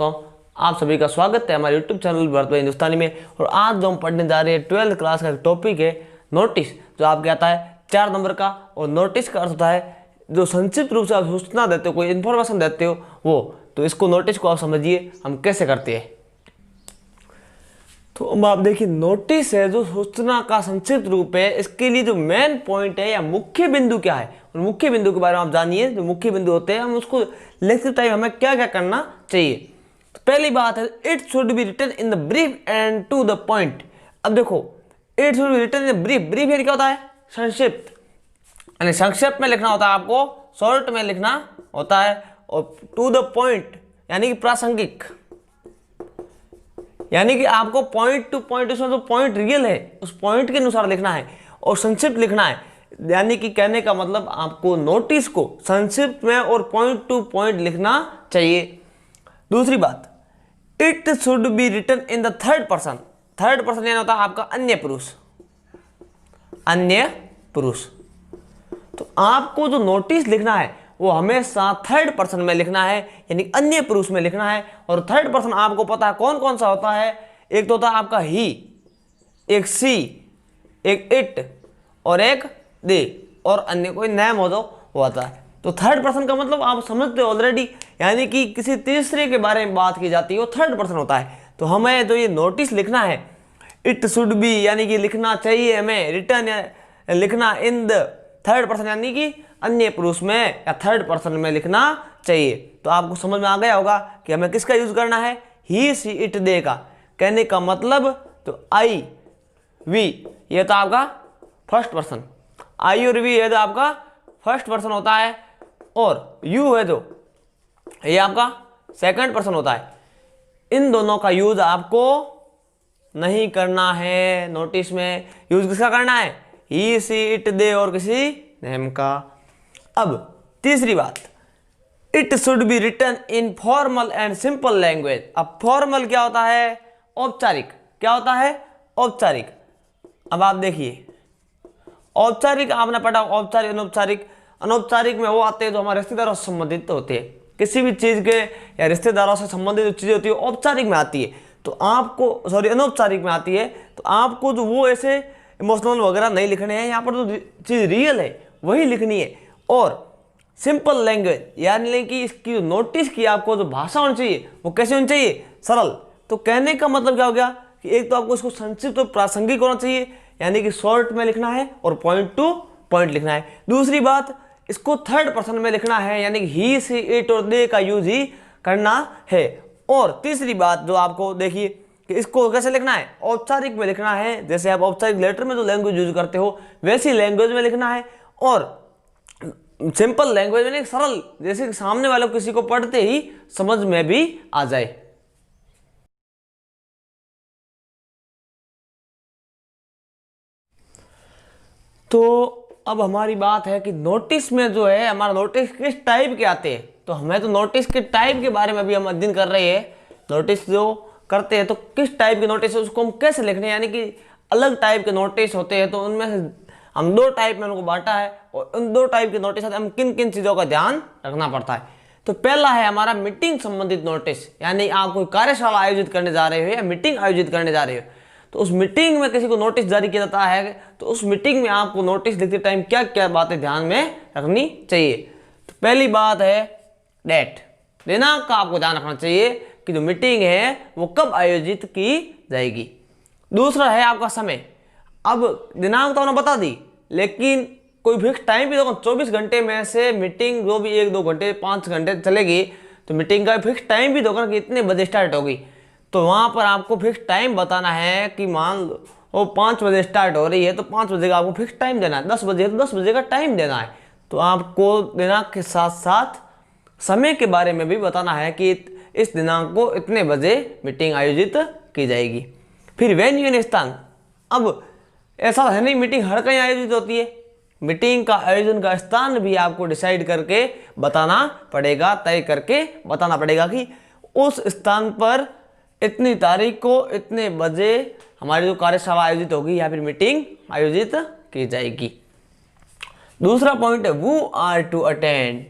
दोस्तों, आप सभी का स्वागत है हमारे YouTube चैनल भारत भाई हिंदुस्तानी में। और आज जो हम पढ़ने जा रहे हैं 12th क्लास का टॉपिक है नोटिस, जो आपके आता है 4 नंबर का। और नोटिस का अर्थ होता है जो संक्षिप्त रूप से आप सूचना देते हो, कोई इन्फॉर्मेशन देते हो वो। तो इसको नोटिस को आप समझिए हम कैसे करते हैं। तो अब आप देखिए, नोटिस है जो सूचना का संक्षिप्त रूप है। इसके लिए जो मेन पॉइंट है या मुख्य बिंदु क्या है, और मुख्य बिंदु के बारे में आप जानिए। जो मुख्य बिंदु होते हैं हम उसको लिखते टाइम हमें क्या क्या करना चाहिए। तो पहली बात है, it should be written in the brief and to the point. अब देखो, it should be written in the brief. Brief यानी क्या होता है? संक्षिप्त, यानी संक्षेप में लिखना होता है आपको, शॉर्ट में लिखना होता है। और टू द पॉइंट यानी कि प्रासंगिक, यानी कि आपको पॉइंट टू पॉइंट, उसमें जो पॉइंट रियल है उस पॉइंट के अनुसार लिखना है और संक्षिप्त लिखना है। यानी कि कहने का मतलब आपको नोटिस को संक्षिप्त में और पॉइंट टू पॉइंट लिखना चाहिए। दूसरी बात, it should be written in the third person. Third person यानी होता है आपका अन्य पुरुष। अन्य पुरुष, तो आपको जो नोटिस लिखना है वो हमेशा थर्ड पर्सन में लिखना है, यानी अन्य पुरुष में लिखना है। और थर्ड पर्सन आपको पता है कौन कौन सा होता है। एक तो होता है आपका ही, एक सी, एक इट और एक दे, और अन्य कोई नेम हो तो वो आता है। तो थर्ड पर्सन का मतलब आप समझते हो ऑलरेडी, यानी कि किसी तीसरे के बारे में बात की जाती है, वो थर्ड पर्सन होता है। तो हमें जो ये नोटिस लिखना है, इट शुड बी यानी कि लिखना चाहिए हमें, रिटर्न लिखना इन द थर्ड पर्सन यानी कि अन्य पुरुष में या थर्ड पर्सन में लिखना चाहिए। तो आपको समझ में आ गया होगा कि हमें किसका यूज करना है, ही सी इट दे का। कहने का मतलब तो आई वी ये तो आपका फर्स्ट पर्सन, आई और वी है तो आपका फर्स्ट पर्सन होता है, और यू है तो ये आपका सेकंड पर्सन होता है। इन दोनों का यूज आपको नहीं करना है नोटिस में। यूज किसका करना है? ही सी इट दे और किसी नेम का। अब तीसरी बात, it should be written in formal and simple language. अब फॉर्मल क्या होता है? औपचारिक। क्या होता है? औपचारिक। अब आप देखिए, औपचारिक आपने पढ़ा, औपचारिक अनौपचारिक। अनौपचारिक में वो आते हैं जो हमारे रिश्तेदारों से संबंधित होते हैं। किसी भी चीज के या रिश्तेदारों से संबंधित जो चीजें होती है औपचारिक में आती है। तो आपको अनौपचारिक में आती है। तो आपको जो वो ऐसे इमोशनल वगैरह नहीं लिखने हैं, यहाँ पर जो चीज रियल है वही लिखनी है। और सिंपल लैंग्वेज यानी कि इसकी नोटिस की आपको जो भाषा होनी चाहिए वो कैसे होनी चाहिए? सरल। तो कहने का मतलब क्या हो गया कि एक तो आपको इसको संक्षिप्त और प्रासंगिक होना चाहिए, यानी कि शॉर्ट में लिखना है और पॉइंट टू पॉइंट लिखना है। दूसरी बात, इसको थर्ड पर्सन में लिखना है, यानी कि ही सी इट और दे का यूज ही करना है। और तीसरी बात जो आपको देखिए कि इसको कैसे लिखना है? औपचारिक में लिखना है। जैसे आप औपचारिक लेटर में जो लैंग्वेज यूज करते हो वैसी लैंग्वेज में लिखना है। और सिंपल लैंग्वेज में, सरल, जैसे कि सामने वाले किसी को पढ़ते ही समझ में भी आ जाए। तो अब हमारी बात है कि नोटिस में जो है हमारा नोटिस किस टाइप के आते हैं। तो हमें तो नोटिस के टाइप के बारे में भी हम अध्ययन कर रहे हैं। नोटिस जो करते हैं तो किस टाइप के नोटिस है उसको हम कैसे लिखने, यानी कि अलग टाइप के नोटिस होते हैं। तो उनमें से हम 2 टाइप में उनको बांटा है, और उन 2 टाइप के नोटिस हम किन किन चीज़ों का ध्यान रखना पड़ता है। तो पहला है हमारा मीटिंग संबंधित नोटिस, यानी आप कोई कार्यशाला आयोजित करने जा रहे हो या मीटिंग आयोजित करने जा रहे हो, तो उस मीटिंग में किसी को नोटिस जारी किया जाता है। तो उस मीटिंग में आपको नोटिस लिखते टाइम क्या क्या बातें ध्यान में रखनी चाहिए। तो पहली बात है डेट, दिनांक का आपको ध्यान रखना चाहिए कि जो मीटिंग है वो कब आयोजित की जाएगी। दूसरा है आपका समय। अब दिनांक तो उन्होंने बता दी, लेकिन कोई फिक्स टाइम भी दोगे। 24 घंटे में से मीटिंग जो भी 1-2 घंटे 5 घंटे चलेगी, तो मीटिंग का फिक्स टाइम भी दोगे कि इतने बजे स्टार्ट होगी। तो वहाँ पर आपको फिक्स टाइम बताना है कि मान लो वो 5 बजे स्टार्ट हो रही है तो 5 बजे का आपको फिक्स टाइम देना है। 10 बजे तो 10 बजे का टाइम देना है। तो आपको दिनांक के साथ साथ समय के बारे में भी बताना है कि इस दिनांक को इतने बजे मीटिंग आयोजित की जाएगी। फिर वेन्यू यानी स्थान। अब ऐसा है नहीं मीटिंग हर कहीं आयोजित होती है, मीटिंग का आयोजन का स्थान भी आपको डिसाइड करके बताना पड़ेगा, तय करके बताना पड़ेगा कि उस स्थान पर इतनी तारीख को इतने बजे हमारी जो कार्यशाला आयोजित होगी या फिर मीटिंग आयोजित की जाएगी। दूसरा पॉइंट है वो आर टू अटेंड।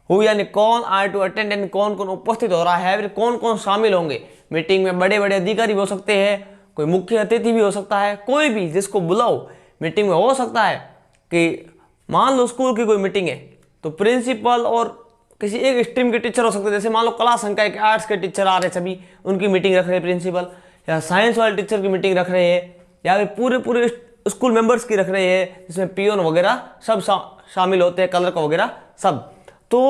हु यानी कौन, आर टू अटेंड यानी कौन कौन उपस्थित हो रहा है, फिर कौन कौन शामिल होंगे मीटिंग में। बड़े बड़े अधिकारी भी हो सकते हैं, कोई मुख्य अतिथि भी हो सकता है, कोई भी जिसको बुलाओ मीटिंग में। हो सकता है कि मान लो स्कूल की कोई मीटिंग है तो प्रिंसिपल और किसी एक स्ट्रीम के टीचर हो सकते हैं, जैसे मान लो कला संकाय के आर्ट्स के टीचर आ रहे सभी, उनकी मीटिंग रख रहे हैं प्रिंसिपल, या साइंस वाले टीचर की मीटिंग रख रहे हैं, या फिर पूरे पूरे स्कूल मेंबर्स की रख रहे हैं, जिसमें पियोन वगैरह सब शामिल होते हैं, क्लर्क वगैरह सब। तो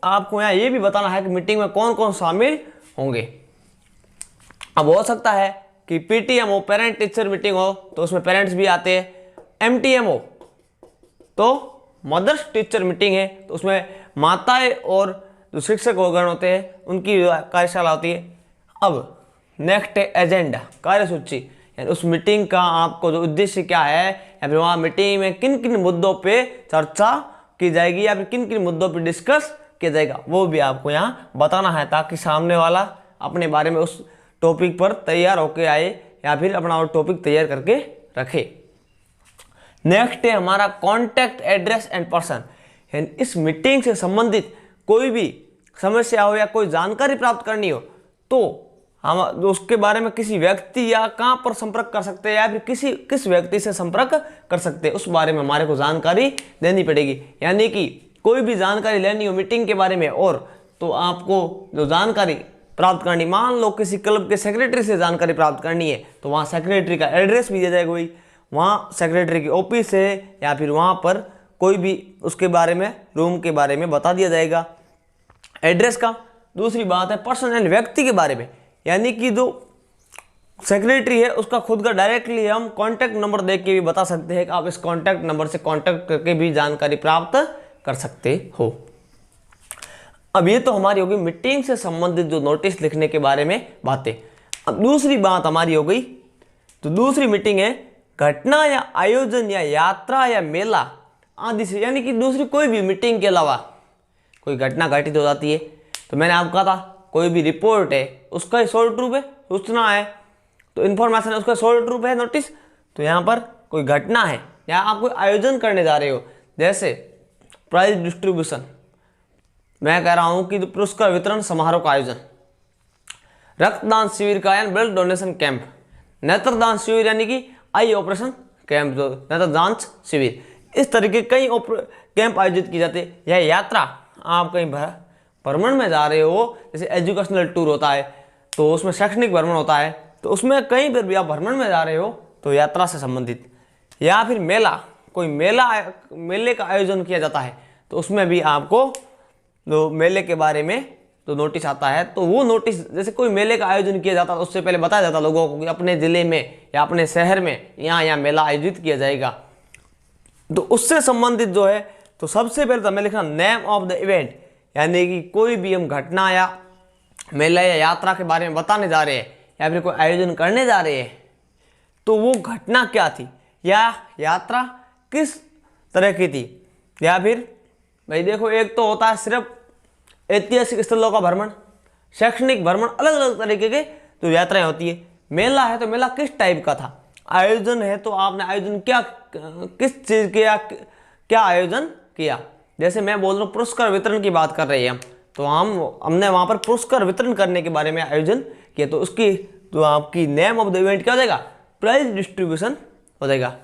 आपको यहाँ ये भी बताना है कि मीटिंग में कौन कौन शामिल होंगे। अब हो सकता है कि पीटीएम हो, पेरेंट टीचर मीटिंग हो, तो उसमें पेरेंट्स भी आते हैं। एमटीएम हो तो मदर्स टीचर मीटिंग है, तो उसमें माताएं और जो शिक्षक वगैरह होते हैं उनकी कार्यशाला होती है। अब नेक्स्ट है एजेंडा, कार्यसूची, यानी उस मीटिंग का आपको जो उद्देश्य क्या है, या फिर वहाँ मीटिंग में किन किन मुद्दों पे चर्चा की जाएगी, या फिर किन किन मुद्दों पे डिस्कस किया जाएगा, वो भी आपको यहाँ बताना है, ताकि सामने वाला अपने बारे में उस टॉपिक पर तैयार होके आए, या फिर अपना वो टॉपिक तैयार करके रखे। नेक्स्ट है हमारा कॉन्टैक्ट एड्रेस एंड पर्सन, यानी इस मीटिंग से संबंधित कोई भी समस्या हो या कोई जानकारी प्राप्त करनी हो तो हम उसके बारे में किसी व्यक्ति या कहाँ पर संपर्क कर सकते हैं, या फिर किस व्यक्ति से संपर्क कर सकते हैं, उस बारे में हमारे को जानकारी देनी पड़ेगी। यानी कि कोई भी जानकारी लेनी हो मीटिंग के बारे में, और तो आपको जो जानकारी प्राप्त करनी, मान लो किसी क्लब के सेक्रेटरी से जानकारी प्राप्त करनी है, तो वहाँ सेक्रेटरी का एड्रेस भी दिया जाएगा, वही वहाँ सेक्रेटरी की ऑफिस है, या फिर वहाँ पर कोई भी उसके बारे में, रूम के बारे में बता दिया जाएगा एड्रेस का। दूसरी बात है पर्सन यानी व्यक्ति के बारे में, यानी कि जो सेक्रेटरी है उसका खुद का डायरेक्टली हम कॉन्टैक्ट नंबर देख के भी बता सकते हैं कि आप इस कॉन्टैक्ट नंबर से कॉन्टैक्ट करके भी जानकारी प्राप्त कर सकते हो। अब ये तो हमारी होगी मीटिंग से संबंधित जो नोटिस लिखने के बारे में बातें। अब दूसरी बात हमारी हो गई, तो दूसरी मीटिंग है घटना या आयोजन या यात्रा या मेला आदि से, यानी कि दूसरी कोई भी मीटिंग के अलावा कोई घटना घटित हो जाती है। तो मैंने आपको कहा था कोई भी रिपोर्ट है उसका शॉर्ट रूप है, सूचना है, तो इन्फॉर्मेशन है उसका शॉर्ट रूप है नोटिस। तो यहाँ पर कोई घटना है या आप कोई आयोजन करने जा रहे हो, जैसे प्राइज डिस्ट्रीब्यूशन, मैं कह रहा हूँ कि पुरस्कार वितरण समारोह का आयोजन, रक्तदान शिविर का यानी ब्लड डोनेशन कैंप, नेत्रदान शिविर यानी कि आई ऑपरेशन कैंप, जो नेत्र जांच शिविर, इस तरीके कई कैंप आयोजित की जाते हैं। यह यात्रा आप कहीं भ्रमण में जा रहे हो, जैसे एजुकेशनल टूर होता है तो उसमें शैक्षणिक भ्रमण होता है, तो उसमें कहीं पर भी आप भ्रमण में जा रहे हो तो यात्रा से संबंधित। या फिर मेला, कोई मेले का आयोजन किया जाता है तो उसमें भी आपको जो मेले के बारे में तो नोटिस आता है, तो वो नोटिस, जैसे कोई मेले का आयोजन किया जाता है उससे पहले बताया जाता लोगों को कि अपने ज़िले में या अपने शहर में यहाँ मेला आयोजित किया जाएगा, तो उससे संबंधित जो है तो सबसे पहले तो हमें लिखना नेम ऑफ द इवेंट, यानी कि कोई भी हम घटना या मेला या यात्रा के बारे में बताने जा रहे हैं या फिर कोई आयोजन करने जा रहे हैं तो वो घटना क्या थी या यात्रा किस तरह की थी। या फिर भाई देखो, एक तो होता है सिर्फ ऐतिहासिक स्थलों का भ्रमण, शैक्षणिक भ्रमण, अलग अलग तरीके के जो यात्राएं होती है। मेला है तो मेला किस टाइप का था, आयोजन है तो आपने आयोजन क्या, किस चीज़ के या क्या आयोजन किया। जैसे मैं बोल रहा हूँ पुरस्कार वितरण की बात कर रहे हैं हम, तो हमने वहाँ पर पुरस्कार वितरण करने के बारे में आयोजन किया, तो उसकी जो आपकी नेम ऑफ द इवेंट क्या हो जाएगा, प्राइज डिस्ट्रीब्यूशन हो जाएगा।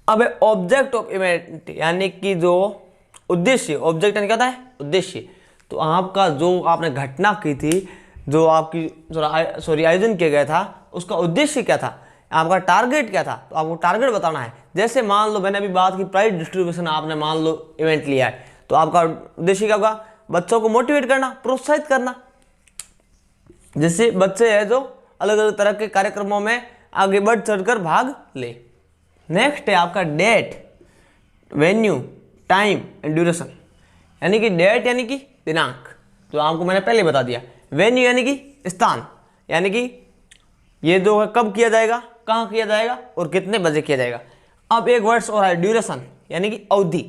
अब ऑब्जेक्ट ऑफ इवेंट, यानी कि जो उद्देश्य, ऑब्जेक्ट यानी क्या था, उद्देश्य, तो आपका जो आपने घटना की थी, जो आपकी आयोजन किया गया था, उसका उद्देश्य क्या था, आपका टारगेट क्या था, तो आपको टारगेट बताना है। जैसे मान लो मैंने अभी बात की प्राइज डिस्ट्रीब्यूशन, आपने मान लो इवेंट लिया है, तो आपका उद्देश्य क्या होगा, बच्चों को मोटिवेट करना, प्रोत्साहित करना, जिससे बच्चे हैं जो अलग अलग तरह के कार्यक्रमों में आगे बढ़ चढ़कर भाग ले। नेक्स्ट है आपका date, venue, time and duration, यानी कि डेट यानी कि दिनांक, जो आपको मैंने पहले बता दिया। वेन्यू यानी कि स्थान, यानी कि ये जो है कब किया जाएगा, कहाँ किया जाएगा और कितने बजे किया जाएगा। अब एक वर्ड्स और है ड्यूरेशन, यानी कि अवधि।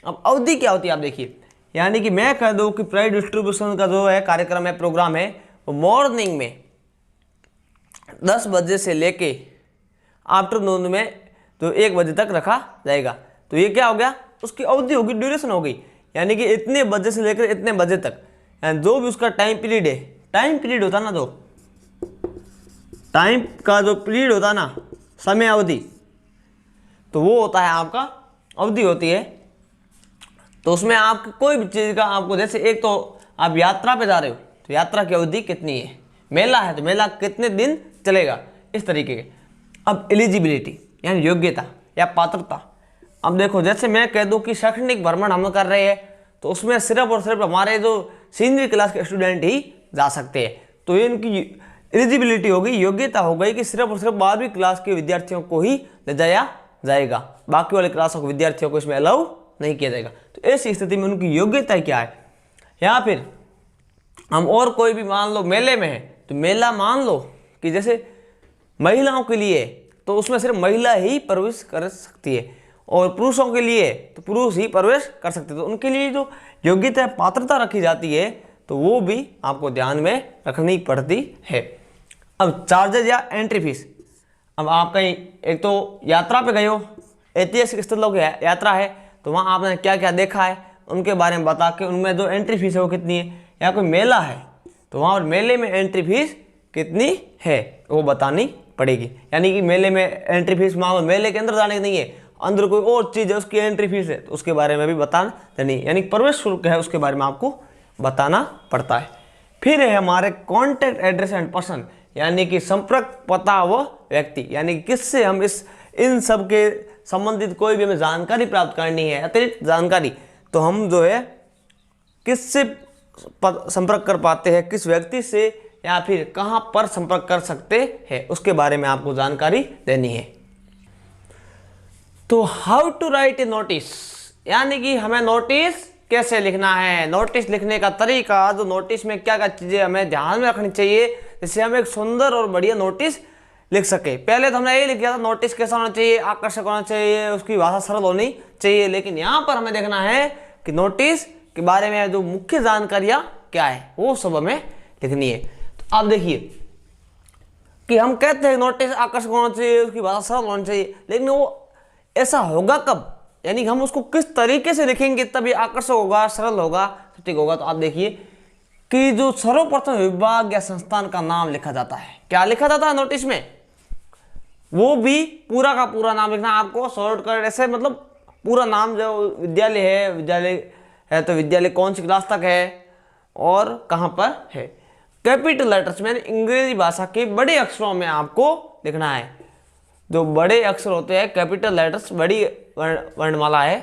अब अवधि क्या होती है आप देखिए, यानी कि मैं कह दूँ कि प्राइज डिस्ट्रीब्यूशन का जो है कार्यक्रम है, प्रोग्राम है, वो मॉर्निंग में 10 बजे से लेके आफ्टरनून में तो 1 बजे तक रखा जाएगा। तो ये क्या हो गया, उसकी अवधि होगी, ड्यूरेशन हो गई। यानी कि इतने बजे से लेकर इतने बजे तक, यानी जो भी उसका टाइम पीरियड है, टाइम पीरियड होता ना, जो टाइम का जो पीरियड होता ना, समय अवधि, तो वो होता है आपका अवधि होती है। तो उसमें आप कोई भी चीज़ का आपको, जैसे एक तो आप यात्रा पे जा रहे हो तो यात्रा की अवधि कितनी है, मेला है तो मेला कितने दिन चलेगा, इस तरीके के। अब एलिजिबिलिटी यानी योग्यता या पात्रता। अब देखो जैसे मैं कह दूं कि शैक्षणिक भ्रमण हम कर रहे हैं तो उसमें सिर्फ और सिर्फ हमारे जो सीनियर क्लास के स्टूडेंट ही जा सकते हैं, तो ये इनकी एलिजिबिलिटी हो गई, योग्यता हो गई कि सिर्फ और सिर्फ 12वीं क्लास के विद्यार्थियों को ही ले जाया जाएगा, बाकी वाले क्लासों के विद्यार्थियों को इसमें अलाउ नहीं किया जाएगा। तो ऐसी स्थिति में उनकी योग्यता क्या है, या फिर हम और कोई भी मान लो मेले में है तो मेला मान लो कि जैसे महिलाओं के लिए तो उसमें सिर्फ महिला ही प्रवेश कर सकती है, और पुरुषों के लिए तो पुरुष ही प्रवेश कर सकते हैं। तो उनके लिए जो योग्यता पात्रता रखी जाती है तो वो भी आपको ध्यान में रखनी पड़ती है। अब चार्जेज या एंट्री फीस। अब आप कहीं एक तो यात्रा पे गए हो, ऐतिहासिक स्थलों की यात्रा है, तो वहाँ आपने क्या क्या देखा है उनके बारे में बता के उनमें जो एंट्री फीस है वो कितनी है, या कोई मेला है तो वहाँ पर मेले में एंट्री फीस कितनी है वो बतानी पड़ेगी। यानी कि मेले में एंट्री फीस मान लो मेले के अंदर जाने की नहीं है, अंदर कोई और चीज़ है उसकी एंट्री फीस है तो उसके बारे में भी बताना देनी, यानी प्रवेश शुल्क है उसके बारे में आपको बताना पड़ता है। फिर है हमारे कॉन्टैक्ट एड्रेस एंड पर्सन, यानी कि संपर्क पता व व्यक्ति, यानी कि किससे हम इन सब के संबंधित कोई भी हमें जानकारी प्राप्त करनी है, अतिरिक्त जानकारी, तो हम जो है किससे संपर्क कर पाते हैं, किस व्यक्ति से, या फिर कहाँ पर संपर्क कर सकते हैं उसके बारे में आपको जानकारी देनी है। तो how to write a notice, यानी कि हमें नोटिस कैसे लिखना है, नोटिस लिखने का तरीका, जो नोटिस में क्या क्या चीज़ें हमें ध्यान में रखनी चाहिए जिससे हम एक सुंदर और बढ़िया नोटिस लिख सके। पहले तो हमने यही लिख दिया था नोटिस कैसा होना चाहिए, आकर्षक होना चाहिए, उसकी भाषा सरल होनी चाहिए, लेकिन यहाँ पर हमें देखना है कि नोटिस के बारे में जो मुख्य जानकारियाँ क्या है वो सब हमें लिखनी है। तो आप देखिए कि हम कहते हैं नोटिस आकर्षक होना चाहिए, उसकी भाषा सरल होनी चाहिए, लेकिन वो ऐसा होगा कब, यानी हम उसको किस तरीके से लिखेंगे तब ये आकर्षक होगा, सरल होगा, ठीक होगा। तो आप देखिए कि जो सर्वप्रथम विभाग या संस्थान का नाम लिखा जाता है, क्या लिखा जाता है नोटिस में, वो भी पूरा का पूरा नाम लिखना आपको, शॉर्टकट ऐसे मतलब पूरा नाम, जो विद्यालय है तो विद्यालय कौन सी क्लास तक है और कहाँ पर है। कैपिटल लेटर्स में अंग्रेजी भाषा के बड़े अक्षरों में आपको लिखना है, जो बड़े अक्षर होते हैं कैपिटल लेटर्स, बड़ी वर्णमाला है,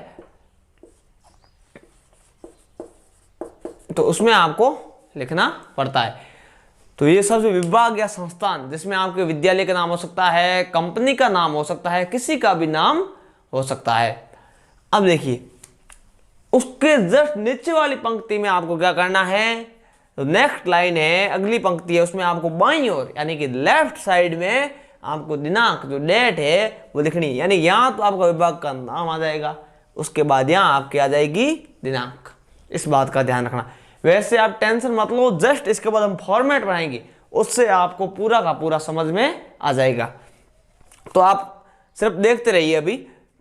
तो उसमें आपको लिखना पड़ता है। तो ये सब जो विभाग या संस्थान जिसमें आपके विद्यालय का नाम हो सकता है, कंपनी का नाम हो सकता है, किसी का भी नाम हो सकता है। अब देखिए उसके जस्ट नीचे वाली पंक्ति में आपको क्या करना है, तो नेक्स्ट लाइन है, अगली पंक्ति है, उसमें आपको बाईं ओर यानी कि लेफ्ट साइड में आपको दिनांक, जो डेट है वो लिखनी है। यानी यहाँ तो आपका विभाग का नाम आ जाएगा, उसके बाद यहाँ आपकी आ जाएगी दिनांक, इस बात का ध्यान रखना। वैसे आप टेंशन मत लो, जस्ट इसके बाद हम फॉर्मेट बनाएंगे, उससे आपको पूरा का पूरा समझ में आ जाएगा। तो आप सिर्फ देखते रहिए अभी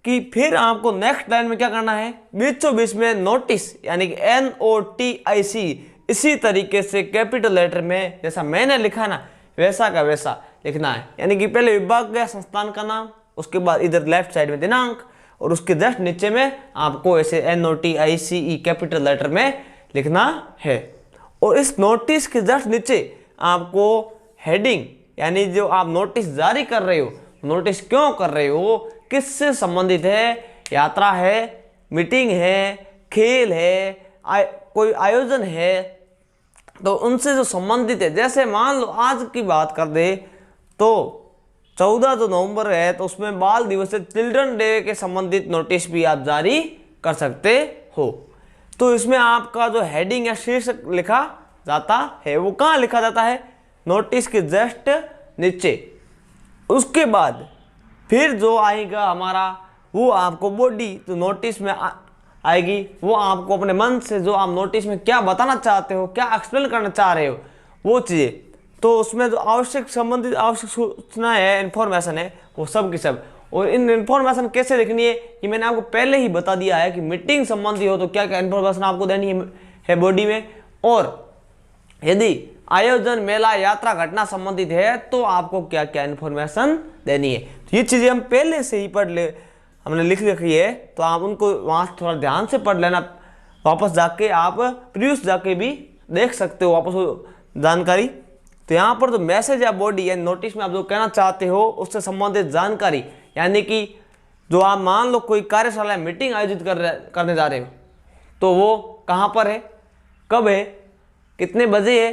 कि फिर आपको नेक्स्ट लाइन में क्या करना है, बीचों बीच में नोटिस यानी कि NOTIC इसी तरीके से कैपिटल लेटर में जैसा मैंने लिखा ना वैसा का वैसा लिखना है। यानी कि पहले विभाग या संस्थान का नाम, उसके बाद इधर लेफ्ट साइड में दिनांक, और उसके जस्ट नीचे में आपको ऐसे NOTICE कैपिटल लेटर में लिखना है। और इस नोटिस के जस्ट नीचे आपको हेडिंग, यानी जो आप नोटिस जारी कर रहे हो, नोटिस क्यों कर रहे हो, किससे संबंधित है, यात्रा है, मीटिंग है, खेल है, कोई आयोजन है, तो उनसे जो संबंधित है। जैसे मान लो आज की बात कर दे तो 14 जो नवंबर है तो उसमें बाल दिवस है, चिल्ड्रन डे के संबंधित नोटिस भी आप जारी कर सकते हो। तो इसमें आपका जो हेडिंग या शीर्षक लिखा जाता है वो कहाँ लिखा जाता है, नोटिस के जस्ट नीचे। उसके बाद फिर जो आएगा हमारा वो आपको बॉडी, तो नोटिस में आएगी, वो आपको अपने मन से जो आप नोटिस में क्या बताना चाहते हो, क्या एक्सप्लेन करना चाह रहे हो वो चीज़ें, तो उसमें जो आवश्यक संबंधित आवश्यक सूचना है, इन्फॉर्मेशन है, वो सब की सब। और इन इन्फॉर्मेशन कैसे लिखनी है ये मैंने आपको पहले ही बता दिया है कि मीटिंग संबंधी हो तो क्या क्या इन्फॉर्मेशन आपको देनी है बॉडी में, और यदि आयोजन मेला यात्रा घटना संबंधित है तो आपको क्या क्या इन्फॉर्मेशन देनी है। तो ये चीज़ें हम पहले से ही पढ़ ले, हमने लिख रखी है, तो आप उनको वहाँ थोड़ा ध्यान से पढ़ लेना। वापस जाके आप प्रीवियस जाके भी देख सकते हो वापस वो जानकारी। तो यहाँ पर जो मैसेज या बॉडी या नोटिस में आप जो कहना चाहते हो उससे संबंधित जानकारी, यानी कि जो आप मान लो कोई कार्यशाला मीटिंग आयोजित करने जा रहे हो तो वो कहाँ पर है, कब है, कितने बजे है,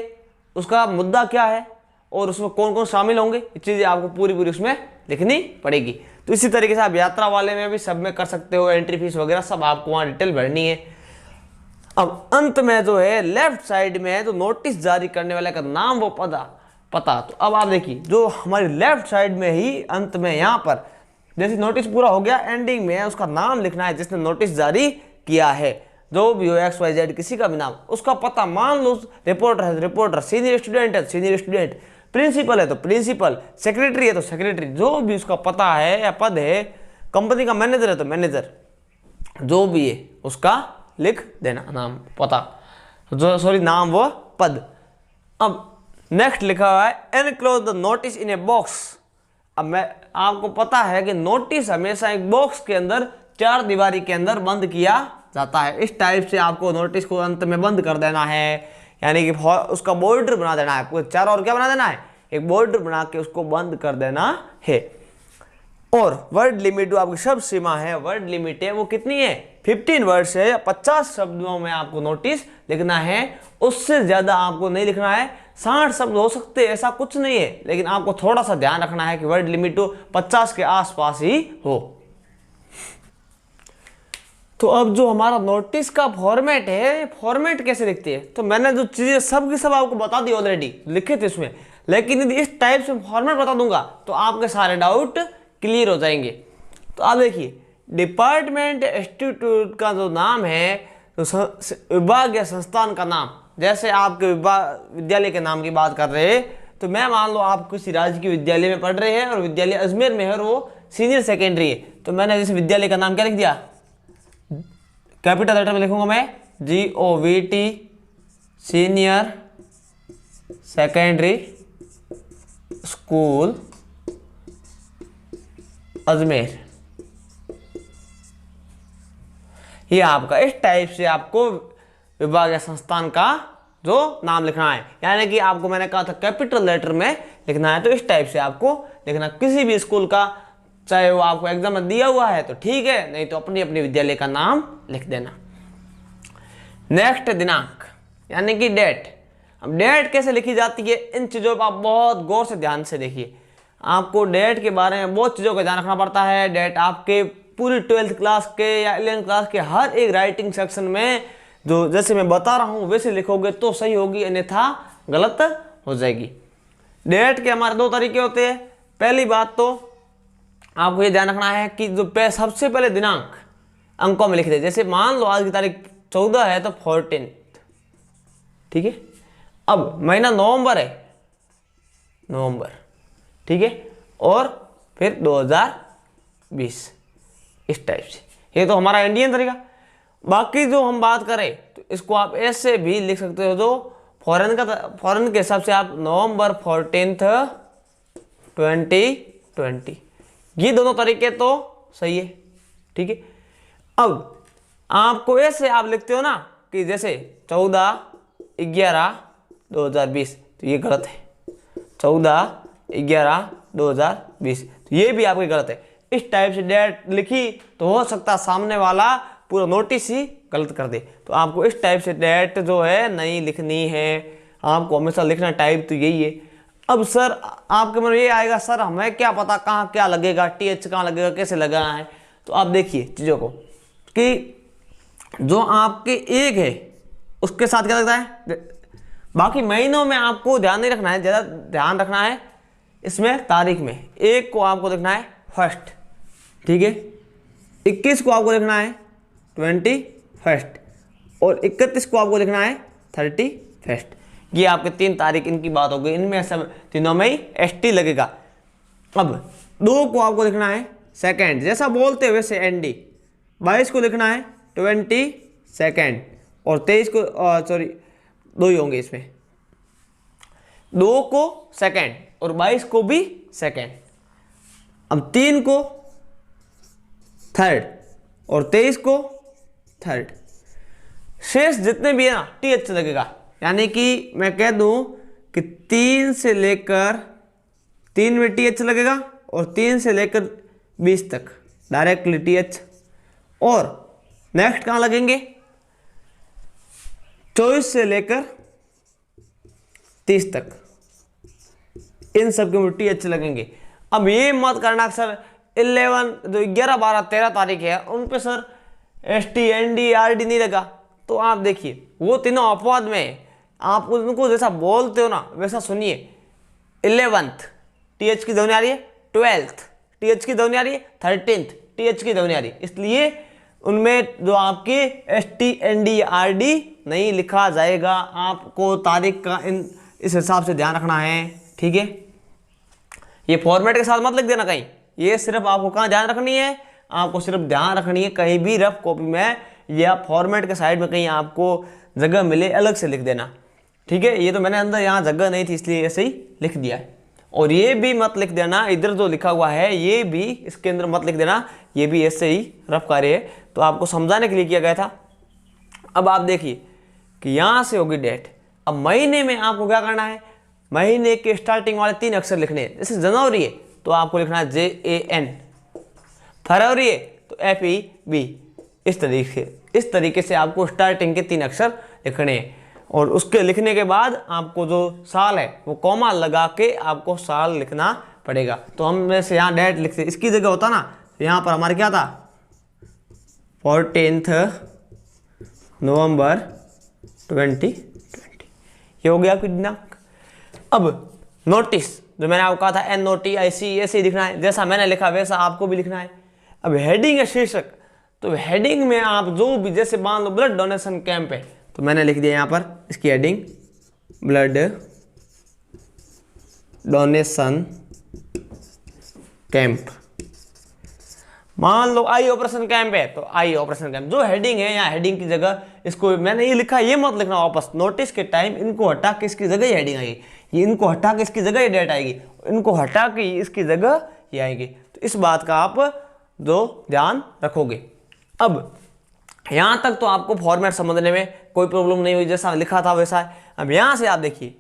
उसका मुद्दा क्या है और उसमें कौन कौन शामिल होंगे, ये चीज़ें आपको पूरी पूरी उसमें लिखनी पड़ेगी। तो इसी तरीके से आप यात्रा वाले में भी सब में कर सकते हो, एंट्री फीस वगैरह सब आपको वहाँ डिटेल भरनी है। अब अंत में जो है लेफ्ट साइड में है तो नोटिस जारी करने वाले का नाम वो पता। तो अब आप देखिए जो हमारी लेफ्ट साइड में ही अंत में यहाँ पर जैसे नोटिस पूरा हो गया, एंडिंग में उसका नाम लिखना है जिसने नोटिस जारी किया है, जो भी हो XYZ किसी का भी नाम, उसका पता। मान लो रिपोर्टर है रिपोर्टर, सीनियर स्टूडेंट है सीनियर स्टूडेंट, प्रिंसिपल है तो प्रिंसिपल, सेक्रेटरी है तो सेक्रेटरी, जो भी उसका पता है या पद है, कंपनी का मैनेजर है तो मैनेजर, जो भी है उसका लिख देना नाम पता, जो सॉरी नाम व पद। अब नेक्स्ट लिखा हुआ है enclose the notice in a box. अब मैं आपको पता है कि नोटिस हमेशा एक बॉक्स के अंदर 4 दीवारी के अंदर बंद किया जाता है। इस टाइप से आपको नोटिस को अंत में बंद कर देना है, यानी कि उसका बॉर्डर बना देना है, 4 और क्या बना देना है, एक बॉर्डर बना के उसको बंद कर देना है। और वर्ड लिमिट जो आपकी शब्द सीमा है, वर्ड लिमिट है वो कितनी है, 15 वर्ड्स है, या 50 शब्दों में आपको नोटिस लिखना है, उससे ज्यादा आपको नहीं लिखना है। 60 शब्द हो सकते हैं, ऐसा कुछ नहीं है, लेकिन आपको थोड़ा सा ध्यान रखना है कि वर्ड लिमिट 50 के आसपास ही हो। तो अब जो हमारा नोटिस का फॉर्मेट है, फॉर्मेट कैसे लिखते हैं, तो मैंने जो चीजें सब की सब आपको बता दी ऑलरेडी, लिखे थे उसमें, लेकिन यदि इस टाइप से फॉर्मेट बता दूंगा तो आपके सारे डाउट क्लियर हो जाएंगे। तो आप देखिए डिपार्टमेंट इंस्टीट्यूट का जो नाम है, तो विभाग या संस्थान का नाम, जैसे आपके विद्यालय के नाम की बात कर रहे हैं, तो मैं मान लो आप किसी राजकीय विद्यालय में पढ़ रहे हैं और विद्यालय अजमेर में है और वो सीनियर सेकेंडरी है, तो मैंने जैसे विद्यालय का नाम क्या लिख दिया, कैपिटल लेटर में लिखूंगा मैं GOVT senior secondary school Ajmer. ये आपका इस टाइप से आपको विभाग या संस्थान का जो नाम लिखना है, यानी कि आपको मैंने कहा था कैपिटल लेटर में लिखना है, तो इस टाइप से आपको लिखना किसी भी स्कूल का, चाहे वो आपको एग्जाम में दिया हुआ है तो ठीक है, नहीं तो अपनी अपनी विद्यालय का नाम लिख देना। नेक्स्ट दिनांक यानी कि डेट। अब डेट कैसे लिखी जाती है, इन चीज़ों पर आप बहुत गौर से ध्यान से देखिए। आपको डेट के बारे में बहुत चीज़ों का ध्यान रखना पड़ता है। डेट आपके पूरी 12th क्लास के या 11th क्लास के हर एक राइटिंग सेक्शन में जो जैसे मैं बता रहा हूँ वैसे लिखोगे तो सही होगी, अन्यथा गलत हो जाएगी। डेट के हमारे 2 तरीके होते हैं। पहली बात तो आपको ये ध्यान रखना है कि जो सबसे पहले दिनांक अंकों में लिख दे, जैसे मान लो आज की तारीख 14 है तो 14, ठीक है। अब महीना नवंबर है, नवंबर, ठीक है, और फिर 2020, इस टाइप से। ये तो हमारा इंडियन तरीका। बाकी जो हम बात करें तो इसको आप ऐसे भी लिख सकते हो, जो फॉरेन के हिसाब से आप नवंबर 14, 2020, ये दोनों तरीके तो सही है, ठीक है। अब आपको ऐसे आप लिखते हो ना कि जैसे 14/11/2020, तो ये गलत है। 14/11/2020, तो ये भी आपकी गलत है। इस टाइप से डेट लिखी तो हो सकता है सामने वाला पूरा नोटिस ही गलत कर दे, तो आपको इस टाइप से डेट जो है नहीं लिखनी है। आपको हमेशा लिखना टाइप तो यही है। अब सर आपके मन में ये आएगा, सर हमें क्या पता कहाँ क्या लगेगा, TH कहाँ लगेगा, कैसे लगाना है। तो आप देखिए चीज़ों को कि जो आपके एक है उसके साथ क्या लगता है। बाकी महीनों में आपको ध्यान नहीं रखना है, ज़्यादा ध्यान रखना है इसमें तारीख में। 1 को आपको लिखना है 1st, ठीक है। 21 को आपको लिखना है 21st, और 31 को आपको लिखना है 31st। ये आपके 3 तारीख इनकी बात हो गई। इनमें सब तीनों में ही ST लगेगा। अब 2 को आपको लिखना है सेकेंड, जैसा बोलते हैं वैसे एनडी। 22 को लिखना है 20 सेकेंड, और 23 को सॉरी 2 ही होंगे इसमें, 2 को सेकेंड और 22 को भी सेकेंड। अब 3 को थर्ड और 23 को थर्ड। शेष जितने भी है ना टीएच लगेगा, यानी कि मैं कह दूं कि 3 से लेकर 3 में टीएच लगेगा और 3 से लेकर 20 तक डायरेक्टली टीएच। और नेक्स्ट कहाँ लगेंगे, 24 से लेकर 30 तक, इन सब के टीएच लगेंगे। अब ये मत करना सर 11 जो 11 12 13 तारीख है उन पे सर एसटी एनडी आरडी नहीं लगा। तो आप देखिए वो तीनों अपवाद में आप उनको जैसा बोलते हो ना वैसा सुनिए। 11th टीएच की ध्वनि आ रही है, 12th टीएच की ध्वनि आ रही है, 13th टीएच की ध्वनि आ रही है, इसलिए उनमें जो आपके एसटी एनडी आरडी नहीं लिखा जाएगा। आपको तारीख का इस हिसाब से ध्यान रखना है, ठीक है। ये फॉर्मेट के साथ मत लिख देना कहीं, ये सिर्फ आपको कहाँ ध्यान रखनी है, आपको सिर्फ ध्यान रखनी है कहीं भी रफ कॉपी में या फॉर्मेट के साइड में कहीं आपको जगह मिले अलग से लिख देना, ठीक है। ये तो मैंने अंदर यहाँ जगह नहीं थी इसलिए ऐसे ही लिख दिया है। और ये भी मत लिख देना, इधर जो लिखा हुआ है ये भी इसके अंदर मत लिख देना, ये भी ऐसे ही रफ कार्य है, तो आपको समझाने के लिए किया गया था। अब आप देखिए कि यहाँ से होगी डेट। अब महीने में आपको क्या करना है, महीने के स्टार्टिंग वाले 3 अक्षर लिखने हैं। जैसे जनवरी है तो आपको लिखना है JAN, फरवरी है तो FEB। इस तरीके से आपको स्टार्टिंग के 3 अक्षर लिखने हैं। और उसके लिखने के बाद आपको जो साल है वो कॉमा लगा के आपको साल लिखना पड़ेगा। तो हम वैसे यहाँ डेट लिखते, इसकी जगह होता ना यहाँ पर हमारे क्या था 14 नवंबर 2020, ये हो गया आपकी दिनांक। अब नोटिस जो मैंने आपको कहा था NOTIC ऐसे ही लिखना है, जैसा मैंने लिखा वैसा आपको भी लिखना है। अब हेडिंग है शीर्षक, तो हेडिंग में आप जो भी, जैसे मान लो ब्लड डोनेशन कैंप है तो मैंने लिख दिया यहाँ पर इसकी हेडिंग ब्लड डोनेशन कैंप। मान लो आई ऑपरेशन कैंप है तो आई ऑपरेशन कैंप, जो हेडिंग है यहाँ हेडिंग की जगह इसको मैंने ये लिखा, ये मत लिखना वापस। नोटिस के टाइम इनको हटा के इसकी जगह ये हेडिंग आएगी, ये इनको हटा के इसकी जगह ये डेट आएगी, इनको हटा के इसकी जगह ये आएगी। तो इस बात का आप जो ध्यान रखोगे। अब यहाँ तक तो आपको फॉर्मेट समझने में कोई प्रॉब्लम नहीं हुई, जैसा लिखा था वैसा है। अब यहाँ से आप देखिए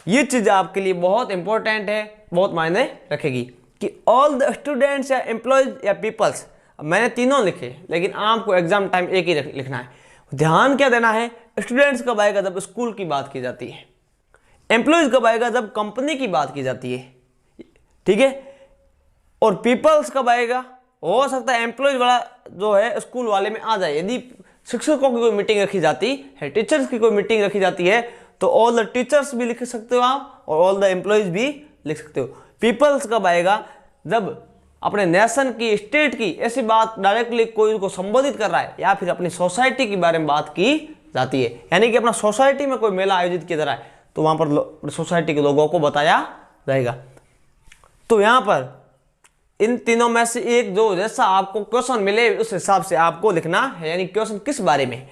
ये चीज़ आपके लिए बहुत इंपॉर्टेंट है, बहुत मायने रखेगी कि ऑल द स्टूडेंट्स या एम्प्लॉयज या पीपल्स। अब मैंने तीनों लिखे लेकिन आपको एग्जाम टाइम एक ही लिखना है। ध्यान क्या देना है, स्टूडेंट्स कब आएगा जब स्कूल की बात की जाती है, एम्प्लॉयज कब आएगा जब कंपनी की बात की जाती है, ठीक है। और पीपल्स कब आएगा, हो सकता है एम्प्लॉयज वाला जो है स्कूल वाले में आ जाए। यदि शिक्षकों की कोई मीटिंग रखी जाती है, टीचर्स की कोई मीटिंग रखी जाती है तो ऑल द टीचर्स भी लिख सकते हो आप और ऑल द एम्प्लॉयज भी लिख सकते हो। पीपल्स कब आएगा जब अपने नेशन की, स्टेट की ऐसी बात डायरेक्टली कोई को संबोधित कर रहा है या फिर अपनी सोसाइटी के बारे में बात की जाती है, यानी कि अपना सोसाइटी में कोई मेला आयोजित किया जा रहा है तो वहां पर सोसाइटी के लोगों को बताया जाएगा। तो यहाँ पर इन तीनों में से एक जो जैसा आपको क्वेश्चन मिले उस हिसाब से आपको लिखना है, यानी क्वेश्चन किस बारे में,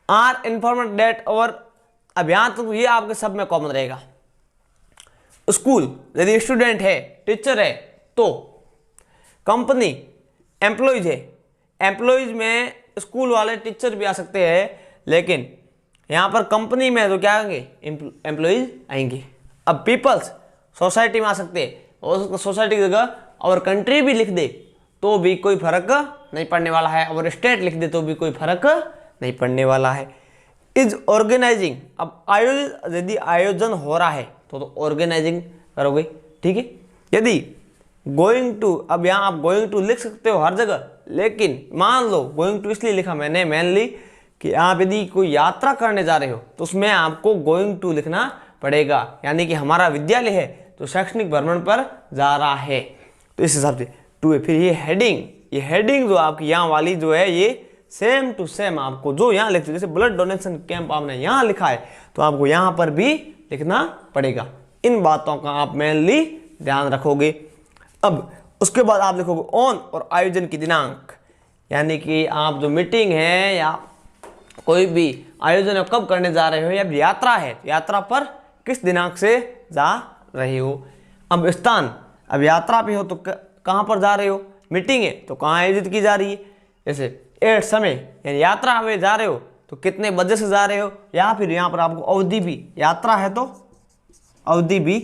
आर इन्फॉर्मेट डेट। और अब यहां तक तो ये आपके सब में कॉमन रहेगा। स्कूल यदि स्टूडेंट है, टीचर है, तो कंपनी एम्प्लॉयज है, एम्प्लॉयज में स्कूल वाले टीचर भी आ सकते हैं, लेकिन यहां पर कंपनी में तो क्या आएंगे, एम्प्लॉयज आएंगे। अब पीपल्स सोसाइटी में आ सकते हैं, और सोसाइटी की जगह और कंट्री भी लिख दे तो भी कोई फर्क नहीं पड़ने वाला है, और स्टेट लिख दे तो भी कोई फर्क नहीं पड़ने वाला है। इज ऑर्गेनाइजिंग, अब यदि आयोजन हो रहा है तो ऑर्गेनाइजिंग करोगे, ठीक है। यदि गोइंग टू, अब यहाँ आप गोइंग टू लिख सकते हो हर जगह, लेकिन मान लो गोइंग टू इसलिए लिखा मैंने मेनली कि आप यदि कोई यात्रा करने जा रहे हो तो उसमें आपको गोइंग टू लिखना पड़ेगा, यानी कि हमारा विद्यालय है तो शैक्षणिक भ्रमण पर जा रहा है, तो इस हिसाब से टू है। फिर ये हेडिंग जो आपकी यहाँ वाली जो है ये सेम टू सेम आपको जो यहाँ लिखते, जैसे ब्लड डोनेशन कैंप आपने यहाँ लिखा है तो आपको यहाँ पर भी लिखना पड़ेगा। इन बातों का आप मेनली ध्यान रखोगे। अब उसके बाद आप लिखोगे ऑन और आयोजन की दिनांक, यानी कि आप जो मीटिंग है या कोई भी आयोजन है कब करने जा रहे हो, या यात्रा है यात्रा पर किस दिनांक से जा रहे हो। अब स्थान, अब यात्रा पे हो तो कहाँ पर जा रहे हो, मीटिंग है तो कहाँ आयोजित की जा रही है। जैसे एट समय, यानी यात्रा में जा रहे हो तो कितने बजे से जा रहे हो, या फिर यहाँ पर आपको अवधि भी, यात्रा है तो अवधि भी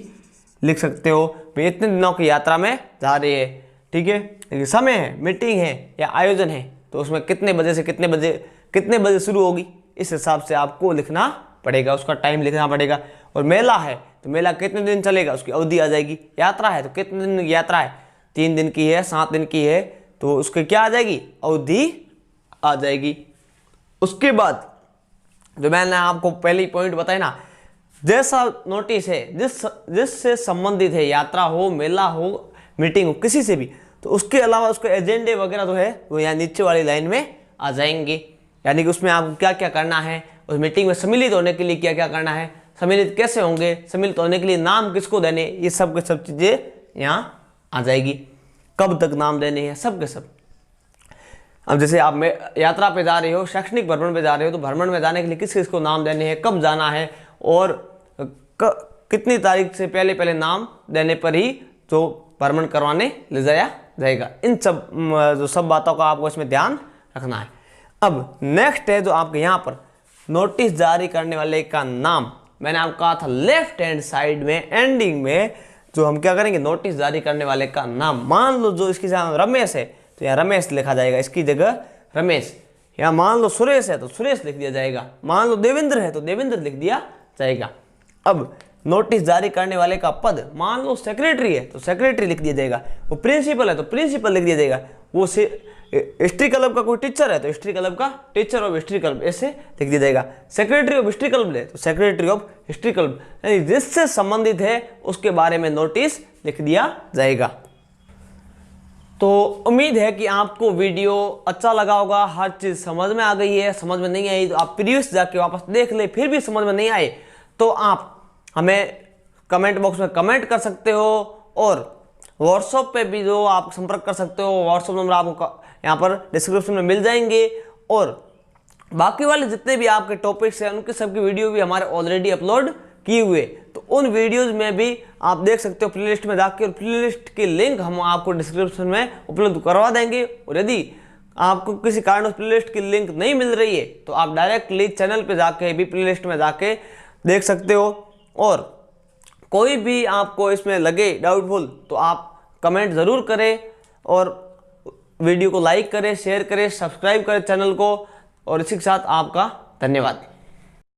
लिख सकते हो, मैं इतने दिनों की यात्रा में जा रही है, ठीक है। लेकिन समय है, मीटिंग है या आयोजन है तो उसमें कितने बजे से कितने बजे शुरू होगी, इस हिसाब से आपको लिखना पड़ेगा, उसका टाइम लिखना पड़ेगा। और मेला है तो मेला कितने दिन चलेगा, उसकी अवधि आ जाएगी। यात्रा है तो कितने दिन की यात्रा है, 3 दिन की है, 7 दिन की है, तो उसके क्या आ जाएगी, अवधि आ जाएगी। उसके बाद जो मैंने आपको पहले ही पॉइंट बताया ना, जैसा नोटिस है जिससे संबंधित है, यात्रा हो, मेला हो, मीटिंग हो, किसी से भी, तो उसके अलावा उसके एजेंडे वगैरह जो है वो यहाँ नीचे वाली लाइन में आ जाएंगे। यानी कि उसमें आपको क्या क्या करना है, उस मीटिंग में सम्मिलित होने के लिए क्या क्या करना है, सम्मिलित कैसे होंगे, सम्मिलित होने के लिए नाम किसको देने, ये सब के सब चीज़ें यहाँ आ जाएगी, कब तक नाम देने हैं, सब के सब। अब जैसे आप यात्रा पे जा रहे हो, शैक्षणिक भ्रमण पे जा रहे हो, तो भ्रमण में जाने के लिए किस किस को नाम देने हैं, कब जाना है, और कितनी तारीख से पहले नाम देने पर ही जो भ्रमण करवाने ले जाया जाएगा। इन सब जो सब बातों का आपको इसमें ध्यान रखना है। अब नेक्स्ट है जो आपके यहाँ पर नोटिस जारी करने वाले का नाम, मैंने आपको कहा था लेफ्ट हैंड साइड में एंडिंग में जो हम क्या करेंगे, नोटिस जारी करने वाले का नाम। मान लो जो इसकी जगह रमेश है तो यहाँ रमेश लिखा जाएगा, इसकी जगह रमेश। या मान लो सुरेश है तो सुरेश लिख दिया जाएगा, मान लो देवेंद्र है तो देवेंद्र लिख दिया जाएगा। अब नोटिस जारी करने वाले का पद, मान लो सेक्रेटरी है तो सेक्रेटरी लिख दिया जाएगा, वो प्रिंसिपल है तो प्रिंसिपल लिख दिया जाएगा, वो हिस्ट्री क्लब का कोई टीचर है तो हिस्ट्री क्लब का टीचर ऑफ हिस्ट्री क्लब ऐसे लिख दिया जाएगा। सेक्रेटरी ऑफ हिस्ट्री क्लब है तो सेक्रेटरी ऑफ हिस्ट्री क्लब, यानी जिससे संबंधित है उसके बारे में नोटिस लिख दिया जाएगा। तो उम्मीद है कि आपको वीडियो अच्छा लगा होगा, हर चीज़ समझ में आ गई है। समझ में नहीं आई तो आप प्रीवियस जाके वापस देख ले, फिर भी समझ में नहीं आए तो आप हमें कमेंट बॉक्स में कमेंट कर सकते हो, और व्हाट्सएप पे भी जो आप संपर्क कर सकते हो, व्हाट्सएप नंबर आपको यहाँ पर डिस्क्रिप्शन में मिल जाएंगे। और बाकी वाले जितने भी आपके टॉपिक्स हैं उनके सबकी वीडियो भी हमारे ऑलरेडी अपलोड किए हुए, तो उन वीडियोज़ में भी आप देख सकते हो प्लेलिस्ट में जाके, और प्लेलिस्ट की लिंक हम आपको डिस्क्रिप्शन में उपलब्ध करवा देंगे। और यदि आपको किसी कारण उस प्लेलिस्ट की लिंक नहीं मिल रही है तो आप डायरेक्टली चैनल पे जाके भी प्लेलिस्ट में जाके देख सकते हो। और कोई भी आपको इसमें लगे डाउटफुल तो आप कमेंट ज़रूर करें, और वीडियो को लाइक करें, शेयर करें, सब्सक्राइब करें चैनल को। और इसी के साथ आपका धन्यवाद।